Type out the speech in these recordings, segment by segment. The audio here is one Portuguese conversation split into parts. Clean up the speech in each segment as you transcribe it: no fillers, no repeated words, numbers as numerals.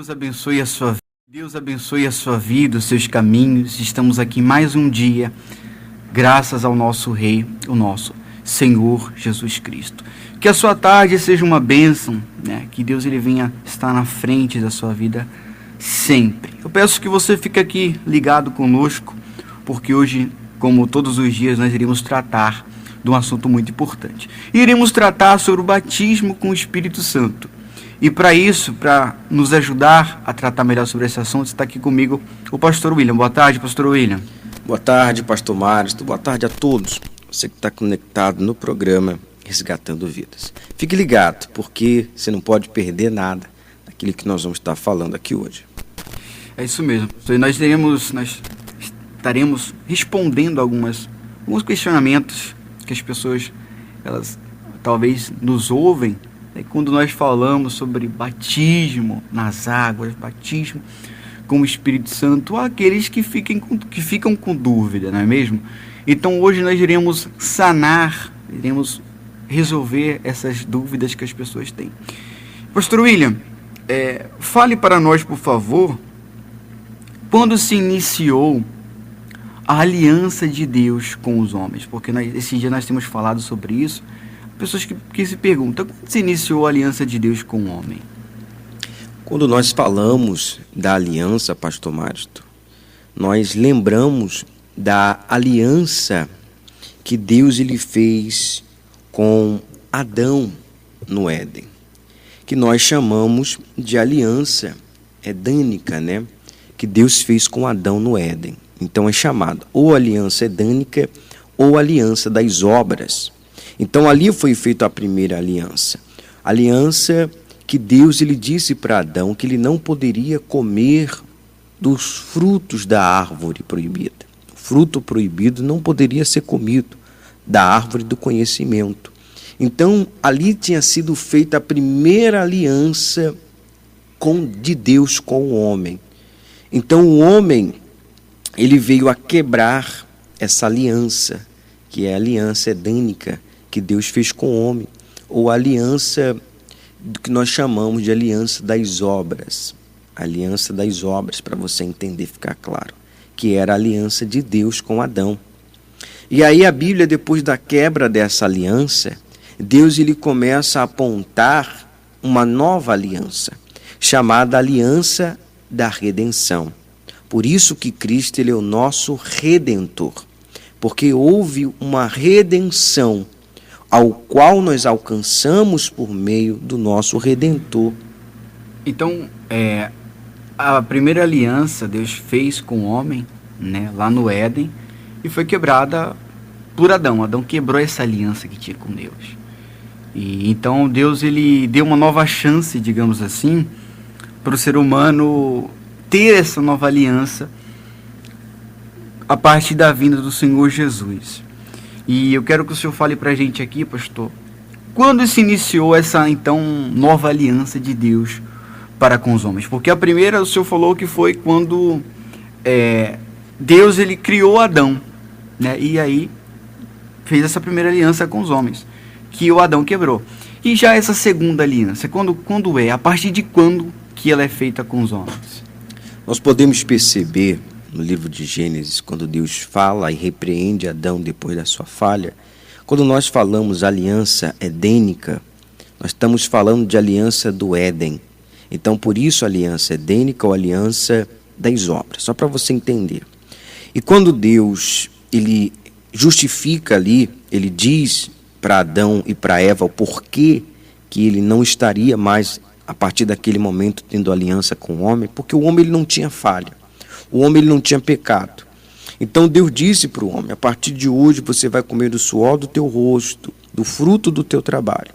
Deus abençoe a sua vida. Deus abençoe a sua vida, os seus caminhos. Estamos aqui mais um dia, graças ao nosso Rei, o nosso Senhor Jesus Cristo. Que a sua tarde seja uma bênção, né? Que Deus ele venha estar na frente da sua vida sempre. Eu peço que você fique aqui ligado conosco, porque hoje, como todos os dias, nós iremos tratar de um assunto muito importante. Iremos tratar sobre o batismo com o Espírito Santo. E para isso, para nos ajudar a tratar melhor sobre esse assunto, está aqui comigo o pastor William. Boa tarde, pastor William. Boa tarde, pastor Mário. Boa tarde a todos. Você que está conectado no programa Resgatando Vidas. Fique ligado, porque você não pode perder nada daquilo que nós vamos estar falando aqui hoje. É isso mesmo. Nós estaremos respondendo alguns questionamentos que as pessoas, elas talvez nos ouvem, quando nós falamos sobre batismo nas águas, batismo com o Espírito Santo, há aqueles que ficam com dúvida, não é mesmo? Então hoje nós iremos sanar, iremos resolver essas dúvidas que as pessoas têm. Pastor William, fale para nós, por favor, quando se iniciou a aliança de Deus com os homens, porque esse dia nós temos falado sobre isso. Pessoas que se perguntam, quando se iniciou a aliança de Deus com o homem? Quando nós falamos da aliança, pastor Márcio, nós lembramos da aliança que Deus ele fez com Adão no Éden, que nós chamamos de aliança edânica, né? Que Deus fez com Adão no Éden. Então é chamado ou aliança edânica ou aliança das obras. Então ali foi feita a primeira aliança. Aliança que Deus ele disse para Adão que ele não poderia comer dos frutos da árvore proibida. O fruto proibido não poderia ser comido da árvore do conhecimento. Então ali tinha sido feita a primeira aliança de Deus com o homem. Então o homem ele veio a quebrar essa aliança, que é a aliança edânica que Deus fez com o homem, ou a aliança do que nós chamamos de aliança das obras. Aliança das obras, para você entender, ficar claro, que era a aliança de Deus com Adão. E aí a Bíblia, depois da quebra dessa aliança, Deus ele começa a apontar uma nova aliança, chamada aliança da redenção. Por isso que Cristo ele é o nosso Redentor, porque houve uma redenção ao qual nós alcançamos por meio do nosso Redentor. Então, a primeira aliança Deus fez com o homem, né, lá no Éden, e foi quebrada por Adão. Adão quebrou essa aliança que tinha com Deus. E então Deus ele deu uma nova chance, digamos assim, para o ser humano ter essa nova aliança a partir da vinda do Senhor Jesus. E eu quero que o senhor fale para a gente aqui, pastor, quando se iniciou essa, então, nova aliança de Deus para com os homens? Porque a primeira, o senhor falou que foi quando Deus ele criou Adão, né? E aí fez essa primeira aliança com os homens, que o Adão quebrou. E já essa segunda aliança, quando é? A partir de quando que ela é feita com os homens? Nós podemos perceber no livro de Gênesis, quando Deus fala e repreende Adão depois da sua falha, quando nós falamos aliança edênica, nós estamos falando de aliança do Éden. Então, por isso, aliança edênica ou aliança das obras, só para você entender. E quando Deus ele justifica ali, ele diz para Adão e para Eva o porquê que ele não estaria mais, a partir daquele momento, tendo aliança com o homem, porque o homem ele não tinha falha. O homem ele não tinha pecado. Então Deus disse para o homem, a partir de hoje você vai comer do suor do teu rosto, do fruto do teu trabalho.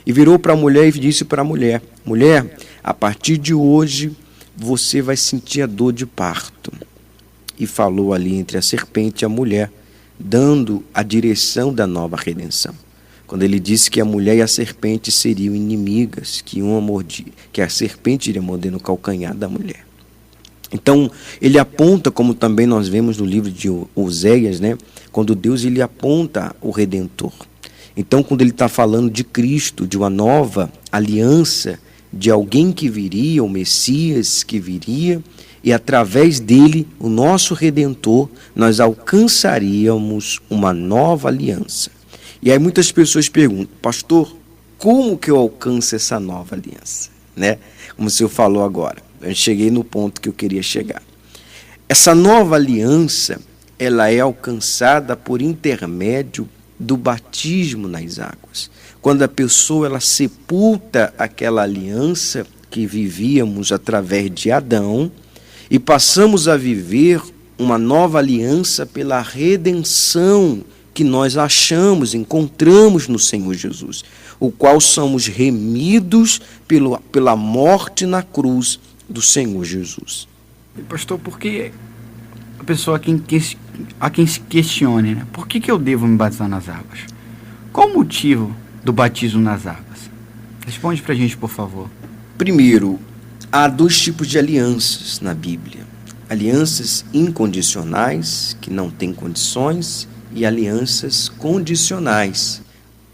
E virou para a mulher e disse para a mulher, mulher, a partir de hoje você vai sentir a dor de parto. E falou ali entre a serpente e a mulher, dando a direção da nova redenção. Quando ele disse que a mulher e a serpente seriam inimigas, que a serpente iria morder no calcanhar da mulher. Então, ele aponta, como também nós vemos no livro de Oséias, né? Quando Deus ele aponta o Redentor. Então, quando ele está falando de Cristo, de uma nova aliança de alguém que viria, o Messias que viria, e através dele, o nosso Redentor, nós alcançaríamos uma nova aliança. E aí muitas pessoas perguntam: pastor, como que eu alcanço essa nova aliança? Né? Como o senhor falou agora, eu cheguei no ponto que eu queria chegar. Essa nova aliança, ela é alcançada por intermédio do batismo nas águas. Quando a pessoa ela sepulta aquela aliança que vivíamos através de Adão e passamos a viver uma nova aliança pela redenção que nós encontramos no Senhor Jesus, o qual somos remidos pela morte na cruz do Senhor Jesus. Pastor, por que a pessoa a quem se questione, né? Por que eu devo me batizar nas águas? Qual o motivo do batismo nas águas? Responde pra gente, por favor. Primeiro, há dois tipos de alianças na Bíblia. Alianças incondicionais, que não têm condições, e alianças condicionais,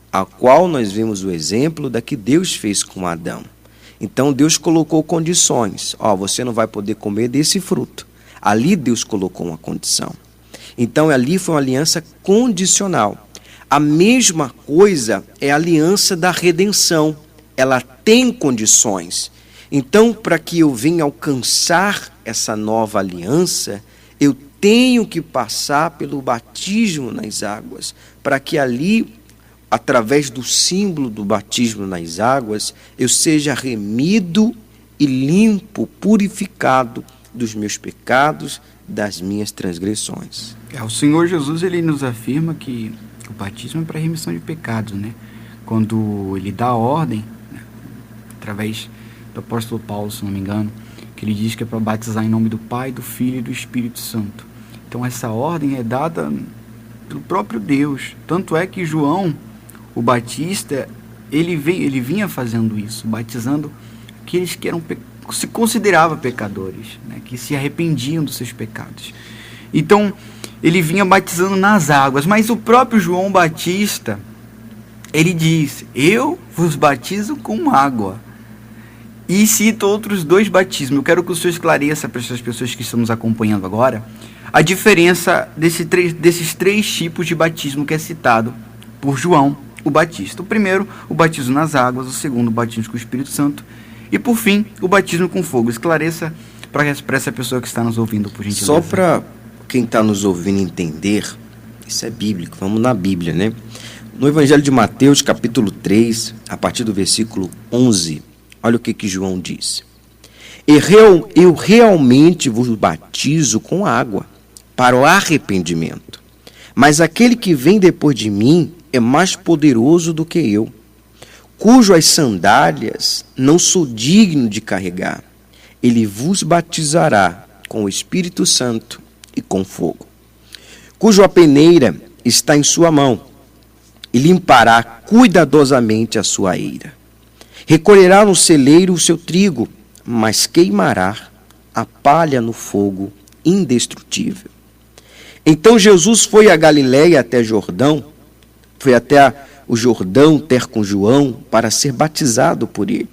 a qual nós vemos o exemplo da que Deus fez com Adão. Então Deus colocou condições. Você não vai poder comer desse fruto. Ali Deus colocou uma condição. Então ali foi uma aliança condicional. A mesma coisa é a aliança da redenção. Ela tem condições. Então, para que eu venha alcançar essa nova aliança, eu tenho que passar pelo batismo nas águas, para que ali, através do símbolo do batismo nas águas, eu seja remido e limpo, purificado dos meus pecados, das minhas transgressões. O Senhor Jesus, ele nos afirma que o batismo é para remissão de pecados, né? Quando ele dá a ordem, né, através do apóstolo Paulo, se não me engano, que ele diz que é para batizar em nome do Pai, do Filho e do Espírito Santo. Então essa ordem é dada pelo próprio Deus. Tanto é que João, o Batista, ele vinha fazendo isso, batizando aqueles que se consideravam pecadores, né, que se arrependiam dos seus pecados. Então ele vinha batizando nas águas, mas o próprio João Batista, ele diz: eu vos batizo com água. E cita outros dois batismos. Eu quero que o senhor esclareça para essas pessoas que estão nos acompanhando agora a diferença desses três tipos de batismo que é citado por João o Batista. O primeiro, o batismo nas águas. O segundo, o batismo com o Espírito Santo. E por fim, o batismo com fogo. Esclareça para essa pessoa que está nos ouvindo, por gentileza. Só para quem está nos ouvindo entender, isso é bíblico, vamos na Bíblia, né? No Evangelho de Mateus, capítulo 3, a partir do versículo 11, olha o que João diz. Eu realmente vos batizo com água para o arrependimento, mas aquele que vem depois de mim é mais poderoso do que eu, cujas sandálias não sou digno de carregar. Ele vos batizará com o Espírito Santo e com fogo, cuja peneira está em sua mão, e limpará cuidadosamente a sua eira. Recolherá no celeiro o seu trigo, mas queimará a palha no fogo indestrutível. Então Jesus foi a Galiléia até Jordão, foi até o Jordão ter com João para ser batizado por ele.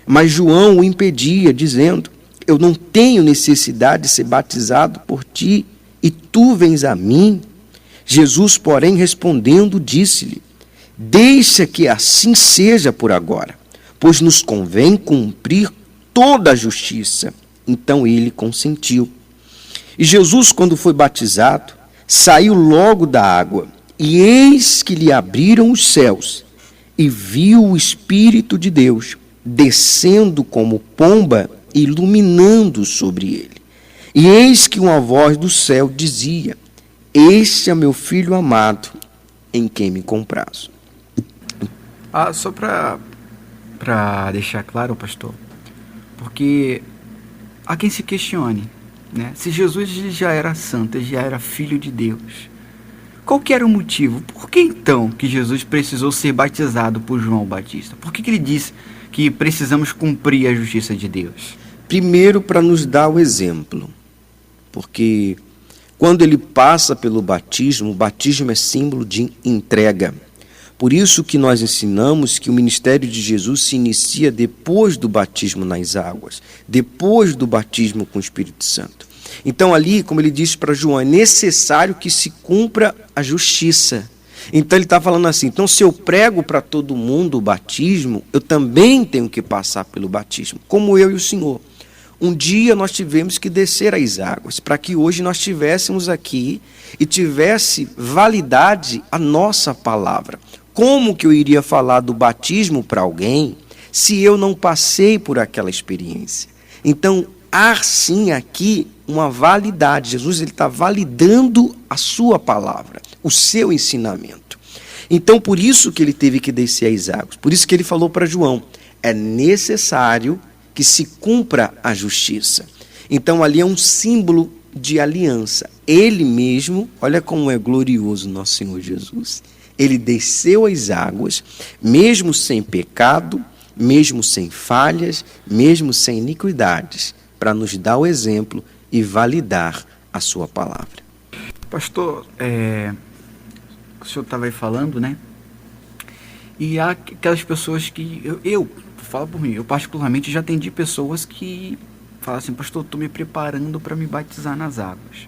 Mas João o impedia, dizendo: eu não tenho necessidade de ser batizado por ti, e tu vens a mim. Jesus, porém, respondendo, disse-lhe: deixa que assim seja por agora, pois nos convém cumprir toda a justiça. Então ele consentiu. E Jesus, quando foi batizado, saiu logo da água, e eis que lhe abriram os céus, e viu o Espírito de Deus descendo como pomba, iluminando sobre ele. E eis que uma voz do céu dizia: este é meu filho amado, em quem me comprazo. Só para deixar claro, pastor, porque há quem se questione, né? Se Jesus já era santo, ele já era filho de Deus, qual que era o motivo? Por que então que Jesus precisou ser batizado por João Batista? Por que ele disse que precisamos cumprir a justiça de Deus? Primeiro, para nos dar o exemplo, porque quando ele passa pelo batismo, o batismo é símbolo de entrega. Por isso que nós ensinamos que o ministério de Jesus se inicia depois do batismo nas águas, depois do batismo com o Espírito Santo. Então ali, como ele disse para João, é necessário que se cumpra a justiça. Então ele está falando assim, então se eu prego para todo mundo o batismo, eu também tenho que passar pelo batismo, como eu e o Senhor. Um dia nós tivemos que descer as águas, para que hoje nós estivéssemos aqui e tivesse validade a nossa palavra. Como que eu iria falar do batismo para alguém se eu não passei por aquela experiência? Então, há sim aqui uma validade. Jesus está validando a sua palavra, o seu ensinamento. Então, por isso que ele teve que descer as águas. Por isso que ele falou para João, é necessário que se cumpra a justiça. Então, ali é um símbolo de aliança. Ele mesmo, olha como é glorioso nosso Senhor Jesus. Ele desceu as águas, mesmo sem pecado, mesmo sem falhas, mesmo sem iniquidades, para nos dar o exemplo e validar a sua palavra. Pastor, o senhor estava aí falando, né? E há aquelas pessoas que... Eu falo por mim, eu particularmente já atendi pessoas que falam assim, pastor, estou me preparando para me batizar nas águas.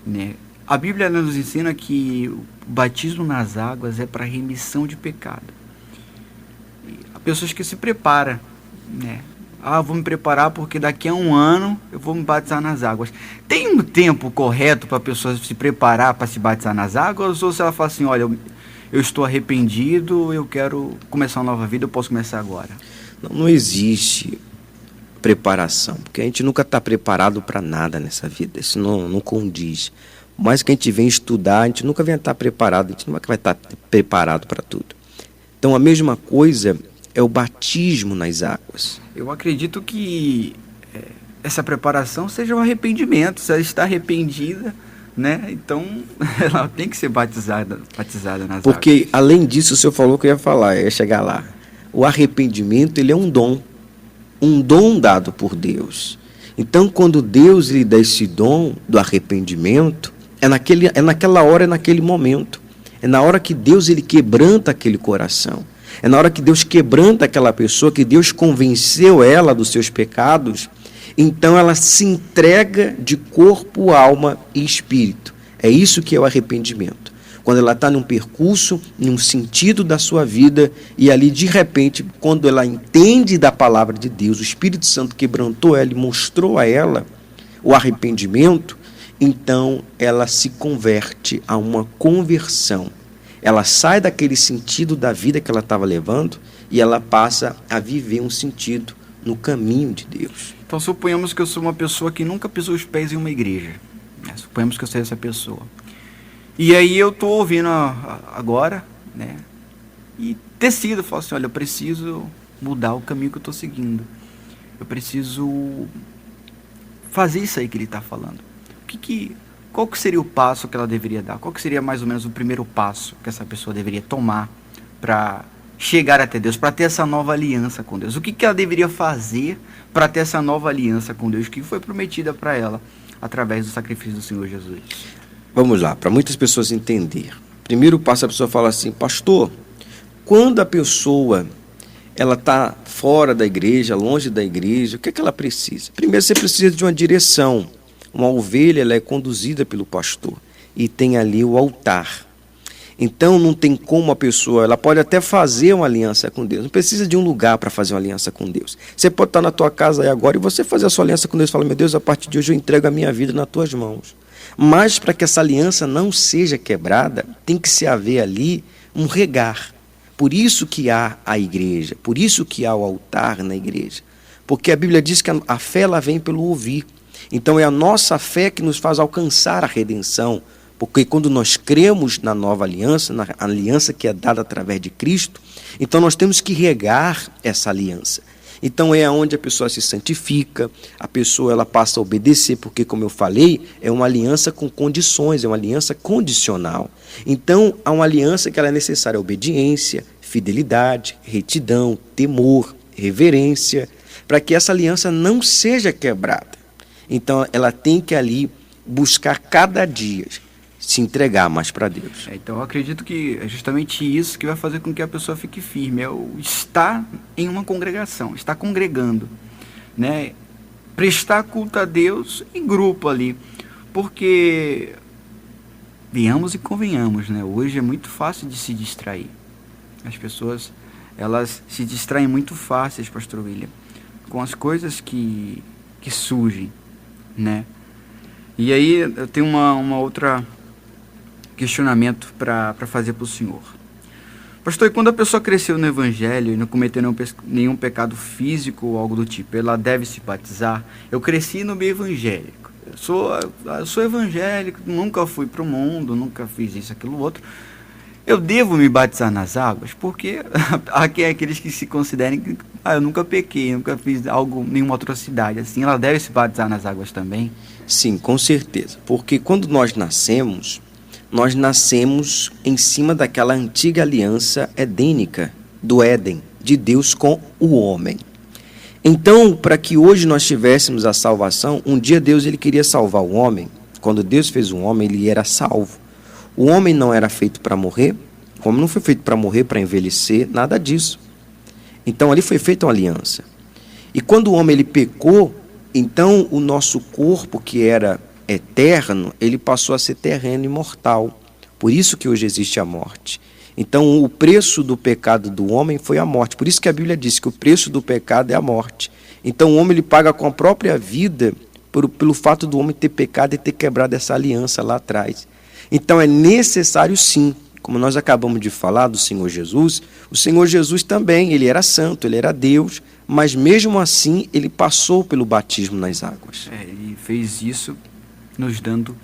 Né? A Bíblia nos ensina que o batismo nas águas é para remissão de pecado. E há pessoas que se preparam, né? Vou me preparar porque daqui a um ano eu vou me batizar nas águas. Tem um tempo correto para a pessoa se preparar para se batizar nas águas? Ou se ela fala assim, olha, eu estou arrependido, eu quero começar uma nova vida, eu posso começar agora? Não existe preparação, porque a gente nunca está preparado para nada nessa vida, isso não condiz. Mas que a gente vem estudar, a gente nunca vai estar preparado, a gente nunca vai estar preparado para tudo. Então a mesma coisa é o batismo nas águas. Eu acredito que essa preparação seja um arrependimento. Se ela está arrependida, né? Então ela tem que ser batizada nas águas. Porque além disso, o senhor falou que eu ia chegar lá. O arrependimento, ele é um dom dado por Deus. Então quando Deus lhe dá esse dom do arrependimento, é naquela hora, é naquele momento. É na hora que Deus ele quebranta aquele coração. É na hora que Deus quebranta aquela pessoa, que Deus convenceu ela dos seus pecados, então ela se entrega de corpo, alma e espírito. É isso que é o arrependimento. Quando ela está num percurso, num sentido da sua vida, e ali de repente, quando ela entende da palavra de Deus, o Espírito Santo quebrantou ela e mostrou a ela o arrependimento, então ela se converte a uma conversão. Ela sai daquele sentido da vida que ela estava levando e ela passa a viver um sentido no caminho de Deus. Então suponhamos que eu sou uma pessoa que nunca pisou os pés em uma igreja. Né? Suponhamos que eu seja essa pessoa. E aí eu estou ouvindo agora, né? E decido, falo assim, olha, eu preciso mudar o caminho que eu estou seguindo. Eu preciso fazer isso aí que ele está falando. Qual que seria o passo que ela deveria dar? Qual que seria mais ou menos o primeiro passo que essa pessoa deveria tomar para chegar até Deus, para ter essa nova aliança com Deus? O que ela deveria fazer para ter essa nova aliança com Deus que foi prometida para ela através do sacrifício do Senhor Jesus? Vamos lá, para muitas pessoas entender. Primeiro passo, a pessoa fala assim, pastor, quando a pessoa ela está fora da igreja, longe da igreja, o que ela precisa? Primeiro você precisa de uma direção. Uma ovelha ela é conduzida pelo pastor e tem ali o altar. Então não tem como a pessoa, ela pode até fazer uma aliança com Deus, não precisa de um lugar para fazer uma aliança com Deus. Você pode estar na tua casa aí agora e você fazer a sua aliança com Deus, fala, meu Deus, a partir de hoje eu entrego a minha vida nas tuas mãos. Mas para que essa aliança não seja quebrada, tem que se haver ali um regar. Por isso que há a igreja, por isso que há o altar na igreja. Porque a Bíblia diz que a fé ela vem pelo ouvir. Então é a nossa fé que nos faz alcançar a redenção, porque quando nós cremos na nova aliança, na aliança que é dada através de Cristo, então nós temos que regar essa aliança. Então é onde a pessoa se santifica, a pessoa ela passa a obedecer, porque como eu falei, é uma aliança com condições, é uma aliança condicional. Então há uma aliança que ela é necessária, obediência, fidelidade, retidão, temor, reverência, para que essa aliança não seja quebrada. Então ela tem que ali buscar cada dia se entregar mais para Deus. Então eu acredito que é justamente isso que vai fazer com que a pessoa fique firme, é o estar em uma congregação, estar congregando, né? Prestar culto a Deus em grupo ali, porque venhamos e convenhamos, né? Hoje é muito fácil de se distrair. As pessoas, elas se distraem muito fáceis, pastor William, com as coisas que surgem, né? E aí eu tenho uma outra questionamento para fazer para o senhor. Pastor, e quando a pessoa cresceu no evangelho e não cometeu nenhum pecado físico ou algo do tipo, ela deve se batizar? Eu cresci no meio evangélico. Eu sou evangélico, nunca fui para o mundo, nunca fiz isso, aquilo, outro. Eu devo me batizar nas águas? Porque aqui é aqueles que se considerem que eu nunca pequei, nunca fiz algo, nenhuma atrocidade. Assim, ela deve se batizar nas águas também? Sim, com certeza. Porque quando nós nascemos em cima daquela antiga aliança edênica do Éden, de Deus com o homem. Então, para que hoje nós tivéssemos a salvação, um dia Deus ele queria salvar o homem. Quando Deus fez o homem, ele era salvo. O homem não era feito para morrer, o homem não foi feito para morrer, para envelhecer, nada disso. Então, ali foi feita uma aliança. E quando o homem ele pecou, então o nosso corpo, que era eterno, ele passou a ser terreno e mortal. Por isso que hoje existe a morte. Então o preço do pecado do homem foi a morte. Por isso que a Bíblia diz que o preço do pecado é a morte. Então o homem ele paga com a própria vida pelo fato do homem ter pecado e ter quebrado essa aliança lá atrás. Então é necessário sim, como nós acabamos de falar do Senhor Jesus, o Senhor Jesus também, ele era santo, ele era Deus, mas mesmo assim ele passou pelo batismo nas águas. Ele fez isso nos dando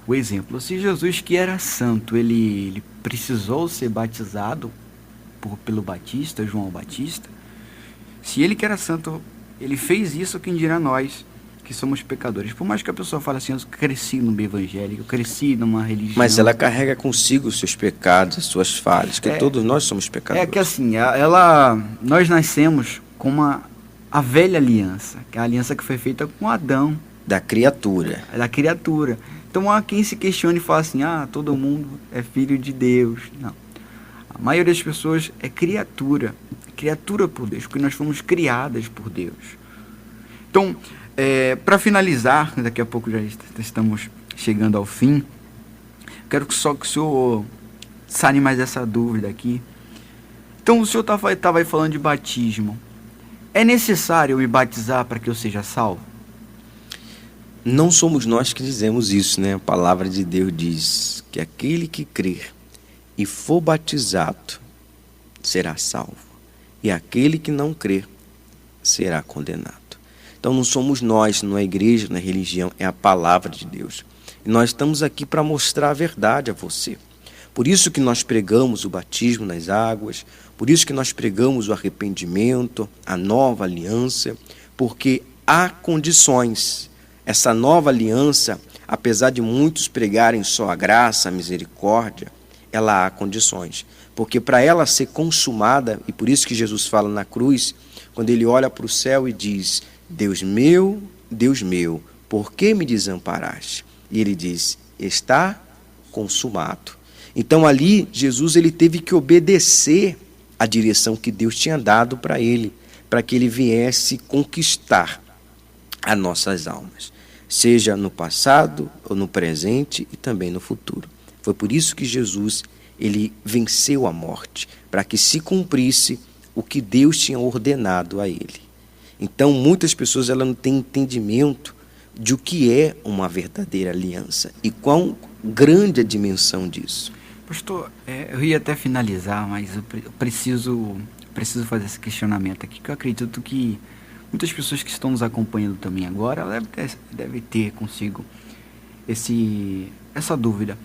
o exemplo. Se Jesus, que era santo, ele precisou ser batizado pelo Batista, João Batista, se ele que era santo, ele fez isso, quem dirá nós, que somos pecadores? Por mais que a pessoa fale assim, eu cresci no meio evangélico, eu cresci numa religião... Mas ela carrega consigo os seus pecados, as suas falhas, que todos nós somos pecadores. É que assim, nós nascemos com a velha aliança, que é a aliança que foi feita com Adão. Da criatura. Da criatura. Então há quem se questione e fala assim, todo mundo é filho de Deus. Não. A maioria das pessoas é criatura por Deus, porque nós fomos criadas por Deus. Então, para finalizar, daqui a pouco já estamos chegando ao fim, quero só que o senhor sane mais essa dúvida aqui. Então o senhor estava aí falando de batismo. É necessário eu me batizar para que eu seja salvo? Não somos nós que dizemos isso, né? A palavra de Deus diz que aquele que crer e for batizado será salvo, e aquele que não crer será condenado. Então não somos nós, não é a igreja, não é a religião, é a palavra de Deus. E nós estamos aqui para mostrar a verdade a você. Por isso que nós pregamos o batismo nas águas, por isso que nós pregamos o arrependimento, a nova aliança, porque há condições. Essa nova aliança, apesar de muitos pregarem só a graça, a misericórdia, ela há condições. Porque para ela ser consumada, e por isso que Jesus fala na cruz, quando ele olha para o céu e diz, Deus meu, por que me desamparaste? E ele diz, está consumado. Então ali, Jesus ele teve que obedecer a direção que Deus tinha dado para ele, para que ele viesse conquistar as nossas almas, seja no passado, ou no presente e também no futuro. Foi por isso que Jesus ele venceu a morte, para que se cumprisse o que Deus tinha ordenado a ele. Então, muitas pessoas não têm entendimento de o que é uma verdadeira aliança e quão grande a dimensão disso. Pastor, eu ia até finalizar, mas eu preciso fazer esse questionamento aqui, que eu acredito que muitas pessoas que estão nos acompanhando também agora devem ter consigo essa dúvida.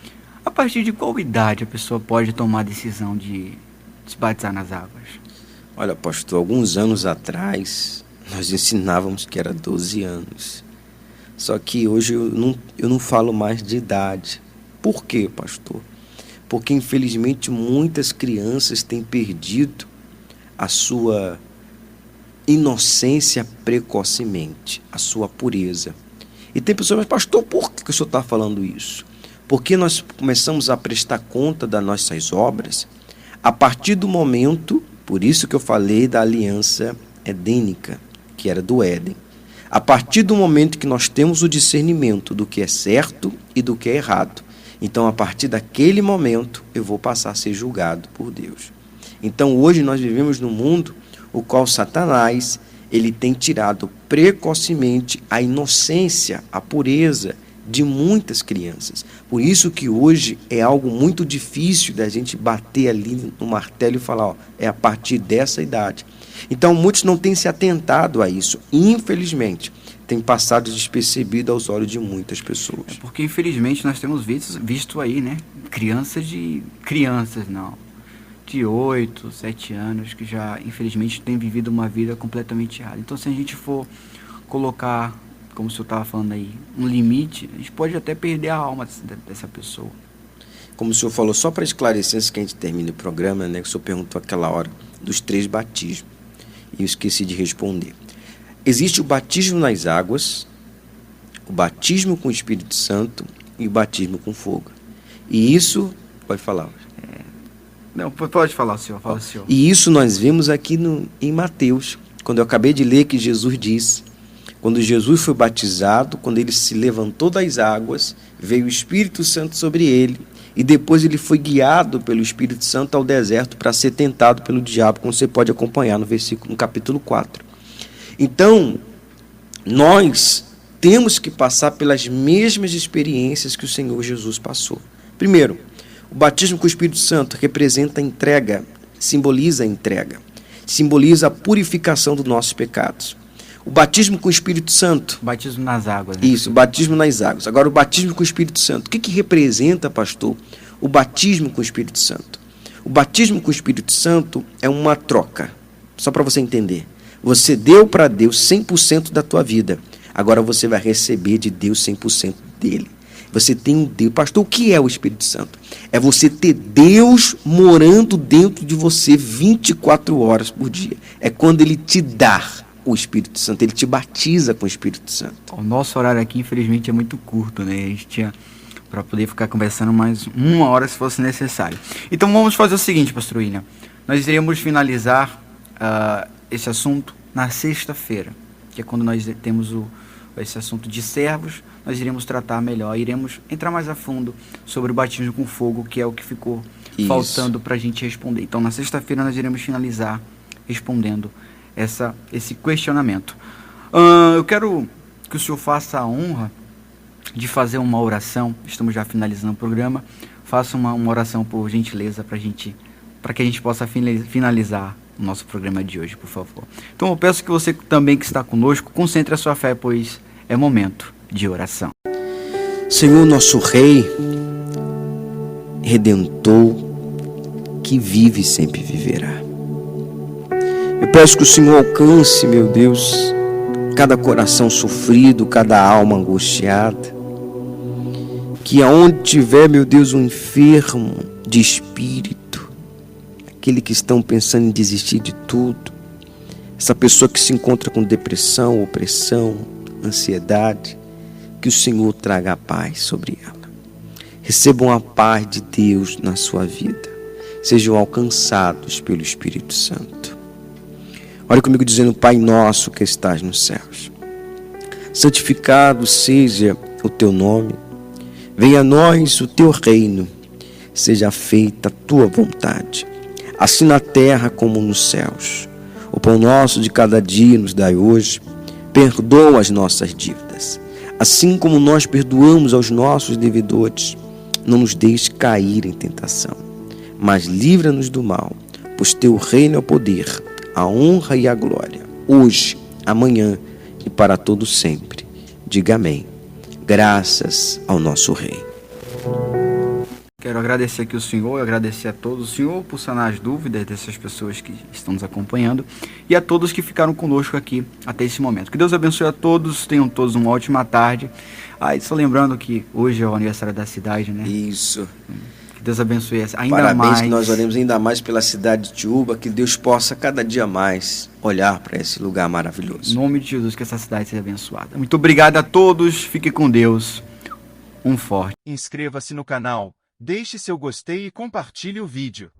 A partir de qual idade a pessoa pode tomar a decisão de se batizar nas águas? Olha, pastor, alguns anos atrás nós ensinávamos que era 12 anos. Só que hoje eu não falo mais de idade. Por quê, pastor? Porque infelizmente muitas crianças têm perdido a sua inocência precocemente, a sua pureza. E tem pessoas, mas pastor, por que o senhor está falando isso? Porque nós começamos a prestar conta das nossas obras a partir do momento, por isso que eu falei da aliança edênica, que era do Éden. A partir do momento que nós temos o discernimento do que é certo e do que é errado. Então, a partir daquele momento, eu vou passar a ser julgado por Deus. Então, hoje nós vivemos num mundo o qual Satanás, ele tem tirado precocemente a inocência, a pureza de muitas crianças. Por isso que hoje é algo muito difícil da gente bater ali no martelo e falar, ó, é a partir dessa idade. Então, muitos não têm se atentado a isso. Infelizmente, tem passado despercebido aos olhos de muitas pessoas. É porque, infelizmente, nós temos visto aí, né? Crianças de 8, 7 anos, que já, infelizmente, têm vivido uma vida completamente errada. Então, se a gente for colocar, como o senhor estava falando aí, um limite, a gente pode até perder a alma dessa pessoa. Como o senhor falou, só para esclarecer, antes que a gente termine o programa, né, que o senhor perguntou aquela hora dos 3 batismos, e eu esqueci de responder. Existe o batismo nas águas, o batismo com o Espírito Santo e o batismo com fogo. E isso, pode falar. Não, pode falar, senhor. Fala, senhor. E isso nós vemos aqui em Mateus, quando eu acabei de ler que Jesus disse, quando Jesus foi batizado, quando ele se levantou das águas, veio o Espírito Santo sobre ele, e depois ele foi guiado pelo Espírito Santo ao deserto para ser tentado pelo diabo, como você pode acompanhar no capítulo 4. Então, nós temos que passar pelas mesmas experiências que o Senhor Jesus passou. Primeiro, o batismo com o Espírito Santo representa a entrega, simboliza a entrega, simboliza a purificação dos nossos pecados. O batismo com o Espírito Santo... Batismo nas águas. Né? Isso, batismo nas águas. Agora, o batismo com o Espírito Santo. O que representa, pastor, o batismo com o Espírito Santo? O batismo com o Espírito Santo é uma troca, só para você entender. Você deu para Deus 100% da tua vida. Agora você vai receber de Deus 100% dele. Você tem um Deus. Pastor, o que é o Espírito Santo? É você ter Deus morando dentro de você 24 horas por dia. É quando ele te dá o Espírito Santo, ele te batiza com o Espírito Santo. O nosso horário aqui, infelizmente, é muito curto, né? A gente tinha para poder ficar conversando mais 1 hora se fosse necessário. Então vamos fazer o seguinte, pastor William. Nós iremos finalizar esse assunto na sexta-feira, que é quando nós temos esse assunto de servos. Nós iremos tratar melhor, iremos entrar mais a fundo sobre o batismo com fogo, que é o que ficou faltando para a gente responder. Então, na sexta-feira, nós iremos finalizar respondendo esse questionamento. Eu quero que o senhor faça a honra de fazer uma oração. Estamos já finalizando o programa. Faça uma oração, por gentileza, para que a gente possa finalizar o nosso programa de hoje, por favor. Então, eu peço que você também que está conosco, concentre a sua fé, pois é momento de oração. Senhor, nosso Rei, Redentor, que vive e sempre viverá. Eu peço que o Senhor alcance, meu Deus, cada coração sofrido, cada alma angustiada, que aonde tiver, meu Deus, um enfermo de espírito, aquele que estão pensando em desistir de tudo, essa pessoa que se encontra com depressão, opressão, ansiedade, que o Senhor traga a paz sobre ela. Recebam a paz de Deus na sua vida. Sejam alcançados pelo Espírito Santo. Olha comigo dizendo: Pai nosso que estás nos céus, santificado seja o teu nome. Venha a nós o teu reino. Seja feita a tua vontade, assim na terra como nos céus. O pão nosso de cada dia nos dai hoje. Perdoa as nossas dívidas, assim como nós perdoamos aos nossos devedores. Não nos deixe cair em tentação, mas livra-nos do mal, pois teu reino é o poder, a honra e a glória, hoje, amanhã e para todo sempre. Diga amém. Graças ao nosso Rei. Quero agradecer aqui o senhor, agradecer a todos o senhor por sanar as dúvidas dessas pessoas que estão nos acompanhando e a todos que ficaram conosco aqui até esse momento. Que Deus abençoe a todos, tenham todos uma ótima tarde. Só lembrando que hoje é o aniversário da cidade, né? Isso. Que Deus abençoe ainda Parabéns, mais. Parabéns, que nós oremos ainda mais pela cidade de Tiúba, que Deus possa cada dia mais olhar para esse lugar maravilhoso. Em nome de Jesus, que essa cidade seja abençoada. Muito obrigado a todos, fique com Deus. Um forte. Inscreva-se no canal, deixe seu gostei e compartilhe o vídeo.